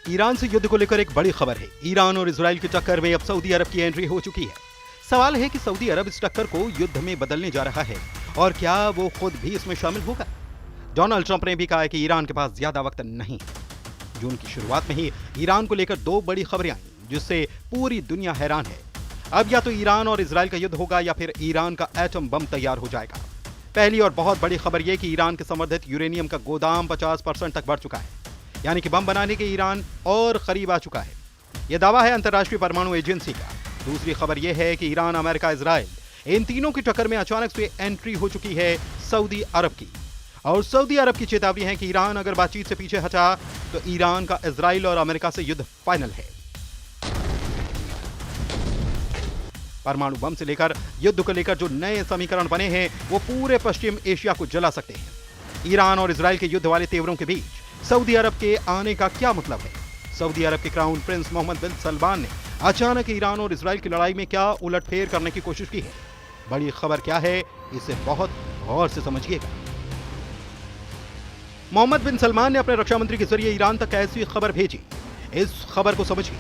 Iran से युद्ध को लेकर एक बड़ी खबर है। ईरान और इजराइल की टक्कर में अब सऊदी अरब की एंट्री हो चुकी है। सवाल है कि सऊदी अरब इस टक्कर को युद्ध में बदलने जा रहा है और क्या वो खुद भी इसमें शामिल होगा। डोनाल्ड ट्रंप ने भी कहा है कि ईरान के पास ज्यादा वक्त नहीं है। जून की शुरुआत में ही ईरान को लेकर दो बड़ी खबरें आई जिससे पूरी दुनिया हैरान है। अब या तो ईरान और इजराइल का युद्ध होगा या फिर ईरान का एटम बम तैयार हो जाएगा। पहली और बहुत बड़ी खबर यह कि ईरान के संवर्धित यूरेनियम का गोदाम 50% तक बढ़ चुका है, यानी कि बम बनाने के ईरान और करीब आ चुका है। यह दावा है अंतर्राष्ट्रीय परमाणु एजेंसी का। दूसरी खबर यह है कि ईरान, अमेरिका, इजराइल इन तीनों की टक्कर में अचानक से एंट्री हो चुकी है सऊदी अरब की। और सऊदी अरब की चेतावनी है कि ईरान अगर बातचीत से पीछे हटा तो ईरान का इजराइल और अमेरिका से युद्ध फाइनल है। परमाणु बम से लेकर युद्ध को लेकर जो नए समीकरण बने हैं वो पूरे पश्चिम एशिया को जला सकते हैं। ईरान और इजराइल के युद्ध वाले तेवरों के बीच सऊदी अरब के आने का क्या मतलब है? सऊदी अरब के क्राउन प्रिंस मोहम्मद बिन सलमान ने अचानक ईरान और इजराइल की लड़ाई में क्या उलटफेर करने की कोशिश की है? बड़ी खबर क्या है, इसे बहुत गौर से समझिएगा। मोहम्मद बिन सलमान ने अपने रक्षा मंत्री के जरिए ईरान तक ऐसी खबर भेजी। इस खबर को समझिए,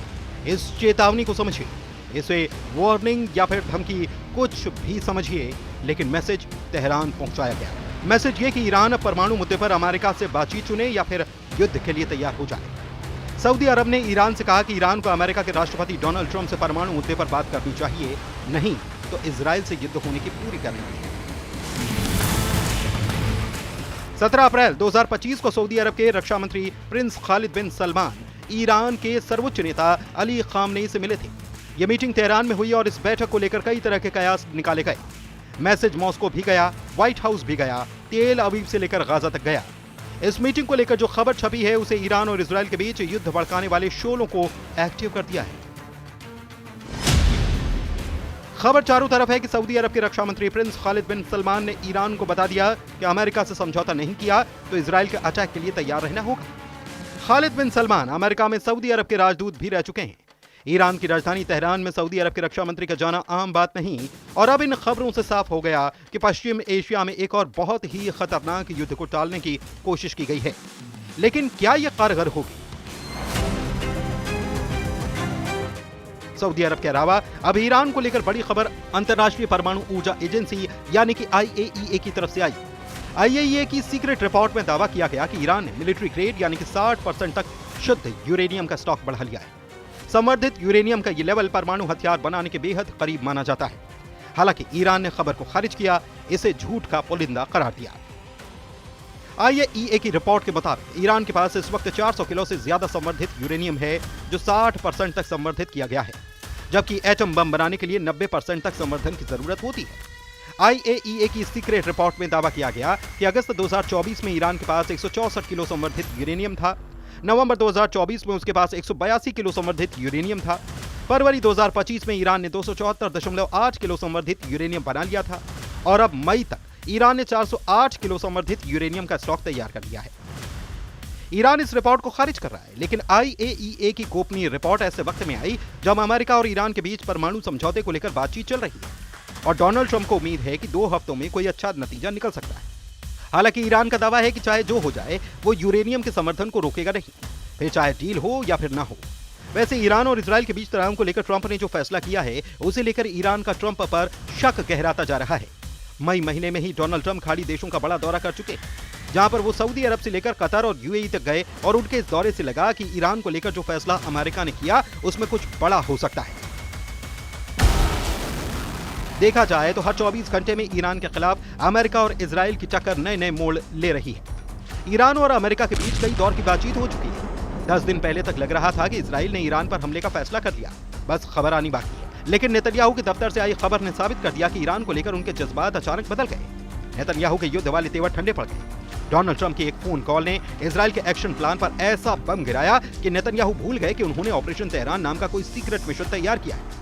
इस चेतावनी को समझिए, इसे वार्निंग या फिर धमकी कुछ भी समझिए, लेकिन मैसेज तेहरान पहुंचाया गया। मैसेज ये कि ईरान अब परमाणु मुद्दे पर अमेरिका से बातचीत चुने या फिर युद्ध के लिए तैयार हो जाए। सऊदी अरब ने ईरान से कहा कि ईरान को अमेरिका के राष्ट्रपति डोनाल्ड ट्रंप से परमाणु मुद्दे पर बात करनी चाहिए, नहीं तो इजराइल से युद्ध होने की पूरी गारंटी है। 17 अप्रैल 2025 को सऊदी अरब के रक्षा मंत्री प्रिंस खालिद बिन सलमान ईरान के सर्वोच्च नेता अली खामनेई से मिले थे। यह मीटिंग तेहरान में हुई और इस बैठक को लेकर कई तरह के कयास निकाले गए। मैसेज मॉस्को भी गया, व्हाइट हाउस भी गया, तेल अवीव से लेकर गाजा तक गया। इस मीटिंग को लेकर जो खबर छपी है उसे ईरान और इजराइल के बीच युद्ध भड़काने वाले शोलों को एक्टिव कर दिया है। खबर चारों तरफ है कि सऊदी अरब के रक्षा मंत्री प्रिंस खालिद बिन सलमान ने ईरान को बता दिया कि अमेरिका से समझौता नहीं किया तो इजराइल के अटैक के लिए तैयार रहना होगा। खालिद बिन सलमान अमेरिका में सऊदी अरब के राजदूत भी रह चुके हैं। ईरान की राजधानी तेहरान में सऊदी अरब के रक्षा मंत्री का जाना आम बात नहीं और अब इन खबरों से साफ हो गया कि पश्चिम एशिया में एक और बहुत ही खतरनाक युद्ध को टालने की कोशिश की गई है। लेकिन क्या यह कारगर होगी? सऊदी अरब के अलावा अब ईरान को लेकर बड़ी खबर अंतर्राष्ट्रीय परमाणु ऊर्जा एजेंसी यानी कि IAEA की तरफ से आई। IAEA की सीक्रेट रिपोर्ट में दावा किया गया कि ईरान ने मिलिट्री ग्रेड यानी कि 60% तक शुद्ध यूरेनियम का स्टॉक बढ़ा लिया है। संवर्धित यूरेनियम का ये लेवल परमाणु हथियार बनाने के बेहद करीब माना जाता है। हालांकि ईरान ने खबर को खारिज किया, इसे झूठ का पुलिंदा करार दिया। IAEA की रिपोर्ट के मुताबिक ईरान के पास इस वक्त 400 किलो से ज्यादा संवर्धित यूरेनियम है जो 60% तक संवर्धित किया गया है, जबकि एटम बम बनाने के लिए 90% तक संवर्धन की जरूरत होती है। IAEA की सीक्रेट रिपोर्ट में दावा किया गया कि अगस्त 2024 में ईरान के पास 164 किलो संवर्धित यूरेनियम था। नवंबर 2024 में उसके पास 182 किलो संवर्धित यूरेनियम था। फरवरी 2025 में ईरान ने 274.8 किलो संवर्धित यूरेनियम बना लिया था और अब मई तक ईरान ने 408 किलो संवर्धित यूरेनियम का स्टॉक तैयार कर लिया है। ईरान इस रिपोर्ट को खारिज कर रहा है, लेकिन IAEA की गोपनीय रिपोर्ट ऐसे वक्त में आई जब अमेरिका और ईरान के बीच परमाणु समझौते को लेकर बातचीत चल रही है और डोनाल्ड ट्रंप को उम्मीद है कि 2 हफ्तों में कोई अच्छा नतीजा निकल सकता है। हालांकि ईरान का दावा है कि चाहे जो हो जाए वो यूरेनियम के समर्थन को रोकेगा नहीं, फिर चाहे डील हो या फिर ना हो। वैसे ईरान और इजराइल के बीच तनाव को लेकर ट्रंप ने जो फैसला किया है उसे लेकर ईरान का ट्रंप पर शक गहराता जा रहा है। मई महीने में ही डोनाल्ड ट्रंप खाड़ी देशों का बड़ा दौरा कर चुके हैं, जहां पर वो सऊदी अरब से लेकर कतर और UAE तक गए और उनके इस दौरे से लगा कि ईरान को लेकर जो फैसला अमेरिका ने किया उसमें कुछ बड़ा हो सकता है। देखा जाए तो हर 24 घंटे में ईरान के खिलाफ अमेरिका और इजराइल की टक्कर नए नए मोड़ ले रही है। ईरान और अमेरिका के बीच कई दौर की बातचीत हो चुकी है। 10 दिन पहले तक लग रहा था कि इजराइल ने ईरान पर हमले का फैसला कर लिया, बस खबर आनी बाकी है। लेकिन नेतन्याहू के दफ्तर से आई खबर ने साबित कर दिया कि ईरान को लेकर उनके जज्बात अचानक बदल गए। नेतन्याहू के युद्ध वाले तेवर ठंडे पड़ गए। डोनाल्ड ट्रंप की एक फोन कॉल ने इजराइल के एक्शन प्लान पर ऐसा बम गिराया कि नेतन्याहू भूल गए कि उन्होंने ऑपरेशन तेहरान नाम का कोई सीक्रेट मिशन तैयार किया है।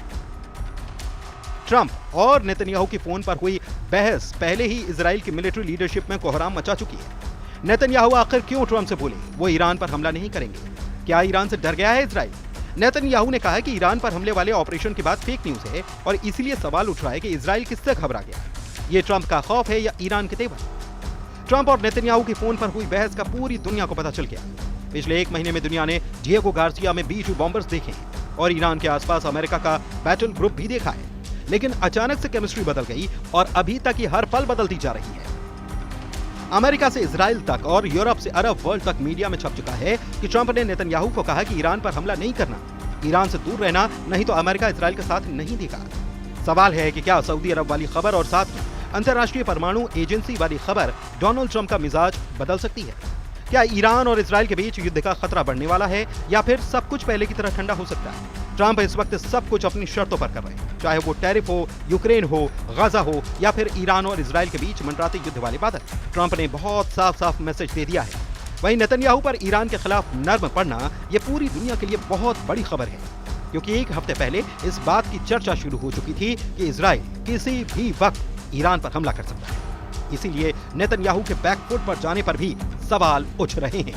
ट्रंप और नेतन्याहू की फोन पर हुई बहस पहले ही इजराइल की मिलिट्री लीडरशिप में कोहराम मचा चुकी है। नेतन्याहू आखिर क्यों ट्रंप से बोले वो ईरान पर हमला नहीं करेंगे? क्या ईरान से डर गया है इजराइल? नेतन्याहू ने कहा कि ईरान पर हमले वाले ऑपरेशन के बाद फेक न्यूज है और इसीलिए सवाल उठ रहा है कि इजराइल किससे घबरा गया। ये ट्रंप का खौफ है या ईरान के तेवर? ट्रंप और नेतन्याहू की फोन पर हुई बहस का पूरी दुनिया को पता चल गया। पिछले 1 महीने में दुनिया ने डिएगो गार्सिया में B-2 बॉम्बर्स देखे हैं और ईरान के आसपास अमेरिका का बैटल ग्रुप भी देखा है। लेकिन अचानक से केमिस्ट्री बदल गई और अभी तक ये हर पल बदलती जा रही है। अमेरिका से इजराइल तक और यूरोप से अरब वर्ल्ड तक मीडिया में छप चुका है कि ट्रंप ने नेतन्याहू को कहा कि ईरान पर हमला नहीं करना, ईरान से दूर रहना, नहीं तो अमेरिका इजराइल का साथ नहीं देगा। सवाल है कि क्या सऊदी अरब वाली खबर और साथ में अंतर्राष्ट्रीय परमाणु एजेंसी वाली खबर डोनाल्ड ट्रंप का मिजाज बदल सकती है? क्या ईरान और इजराइल के बीच युद्ध का खतरा बढ़ने वाला है या फिर सब कुछ पहले की तरह ठंडा हो सकता है? ट्रंप इस वक्त सब कुछ अपनी शर्तों पर कर रहे हैं, चाहे वो टैरिफ हो, यूक्रेन हो, गाजा हो या फिर ईरान और इजराइल के बीच मंडराते युद्ध वाले बादल। ट्रंप ने बहुत साफ साफ मैसेज दे दिया है। वहीं नेतन्याहू पर ईरान के खिलाफ नर्म पड़ना ये पूरी दुनिया के लिए बहुत बड़ी खबर है, क्योंकि एक हफ्ते पहले इस बात की चर्चा शुरू हो चुकी थी कि इजराइल किसी भी वक्त ईरान पर हमला कर सकता है। इसीलिए नेतन्याहू के बैकफुट पर जाने पर भी सवाल उठ रहे हैं।